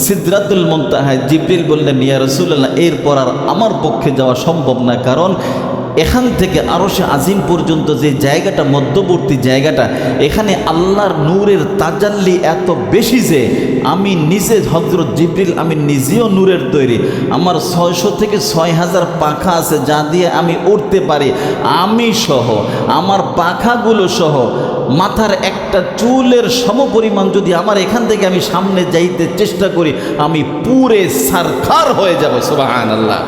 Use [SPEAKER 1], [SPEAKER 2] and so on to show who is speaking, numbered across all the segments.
[SPEAKER 1] সিদরাতুল মুনতাহায় জিবরিল বললেন, ইয়া রাসূলুল্লাহ, এরপর আর আমার পক্ষে যাওয়া সম্ভব না, কারণ এখান থেকে আরশে আজিম পর্যন্ত যে জায়গাটা, মধ্যবর্তী জায়গাটা, এখানে আল্লাহর নূরের তাজাল্লি এত বেশি যে আমি নিজে, হযরত জিবরিল, আমি নিজেও নূরের তৈরি। আমার 600 থেকে 6000 পাখা আছে, যা দিয়ে আমি উড়তে পারি। আমি সহ, আমার পাখাগুলো সহ, মাথার একটা চুলের সমপরিমাণ যদি আমার এখান থেকে আমি সামনে যাইতে চেষ্টা করি, আমি পুরে সারখার হয়ে যাব। সুবহানাল্লাহ।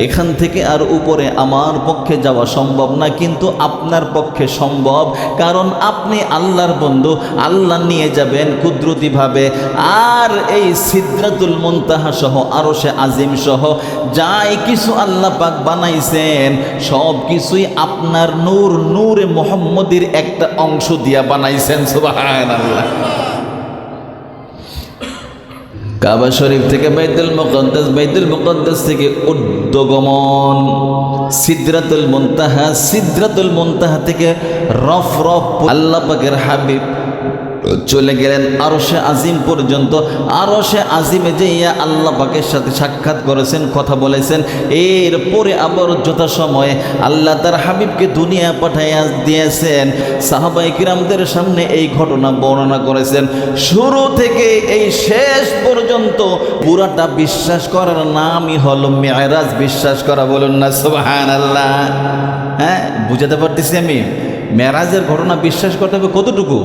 [SPEAKER 1] এখান থেকে আর উপরে আমার পক্ষে যাওয়া সম্ভব না, কিন্তু আপনার পক্ষে সম্ভব, কারণ আপনি আল্লাহর বন্ধু। আল্লাহ নিয়ে যাবেন কুদরতিভাবে। আর এই সিদরাতুল মুনতাহা সহ, আরশে আজিম সহ যাই কিছু আল্লাহ পাক বানাইছেন, সব কিছুই আপনার নূরে মুহাম্মদের একটা অংশ দিয়া বানাইছেন। সুবহানাল্লাহ। কাবা শরীফ থেকে বাইতুল মুকাদ্দাস থেকে ঊর্ধ্বগমন সিদরাতুল মুনতাহা থেকে রফ আল্লাহ পাকের হাবিব চলে গেলেন আরশে আজিম পর্যন্ত। আরশে আজিমে যাইয়া আল্লাহ পাকের সাথে সাক্ষাৎ করেছেন, কথা বলেছেন। এরপরে আবার যথাসময়ে আল্লাহ তার হাবিবকে দুনিয়া পাঠাইয়া দিয়েছেন। সাহাবায়ে কিরামদের সামনে এই ঘটনা বর্ণনা করেছেন। শুরু থেকে এই শেষ পর্যন্ত পুরাটা বিশ্বাস করার নামই হলো মেরাজ, বিশ্বাস করা। বলুন না সুবহানাল্লাহ। হ্যাঁ, বুঝাতে পারতেছি আমি? মেরাজের ঘটনা বিশ্বাস করতে হবে কতটুকু?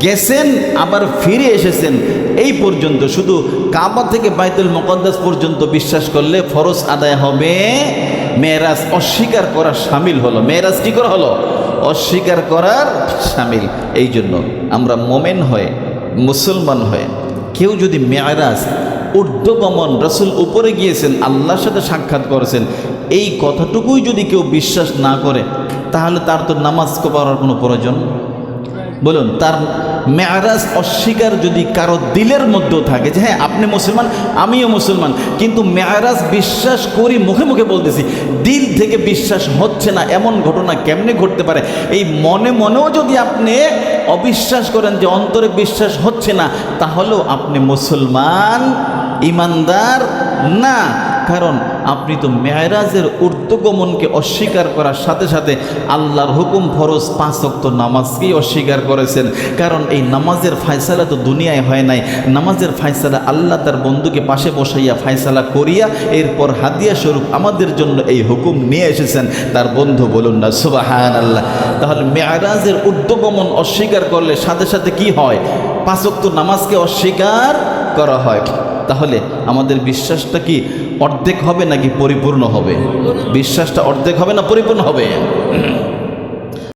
[SPEAKER 1] গেছেন, আবার ফিরে এসেছেন, এই পর্যন্ত। শুধু কাবা থেকে বাইতুল মুকাদ্দাস পর্যন্ত বিশ্বাস করলে ফরজ আদায় হবে। মেরাজ অস্বীকার করা শামিল হলো। মেরাজ কি করা হলো? অস্বীকার করার শামিল। এই জন্য আমরা মোমেন হয়ে, মুসলমান হয়ে, কেউ যদি মেরাজ, ঊর্ধ্বগমন, রাসূল উপরে গিয়েছেন, আল্লাহর সাথে সাক্ষাৎ করেছেন, এই কথাটুকুই যদি কেউ বিশ্বাস না করে, তাহলে তার তো নামাজ পড়ার কোনো প্রয়োজন। বলুন, তার মেরাজ অস্বীকার যদি কারো দিলের মধ্যেও থাকে যে হ্যাঁ আপনি মুসলমান, আমিও মুসলমান, কিন্তু মেরাজ বিশ্বাস করি, মুখে মুখে বলতেছি, দিল থেকে বিশ্বাস হচ্ছে না, এমন ঘটনা কেমনে ঘটতে পারে? এই মনেও যদি আপনি অবিশ্বাস করেন, যে অন্তরে বিশ্বাস হচ্ছে না, তাহলেও আপনি মুসলমান, ইমানদার না। কারণ আপনি তো মেরাজের ঊর্ধ্বগমনকে অস্বীকার করার সাথে সাথে আল্লাহর হুকুম ফরজ 5 ওয়াক্ত নামাজকেই অস্বীকার করেছেন। কারণ এই নামাজের ফায়সালা তো দুনিয়ায় হয় নাই। নামাজের ফায়সালা আল্লাহ তার বন্ধুকে পাশে বসাইয়া ফায়সালা করিয়া এরপর হাদিয়া স্বরূপ আমাদের জন্য এই হুকুম নিয়ে এসেছেন তার বন্ধু। বলুন না সুবহানাল্লাহ। তাহলে মেরাজের ঊর্ধ্বগমন অস্বীকার করলে সাথে সাথে কি হয়? 5 ওয়াক্ত নামাজকে অস্বীকার করা হয়। তাহলে আমাদের বিশ্বাসটা কি অর্ধেক হবে নাকি পরিপূর্ণ হবে? বিশ্বাসটা অর্ধেক হবে না পরিপূর্ণ হবে?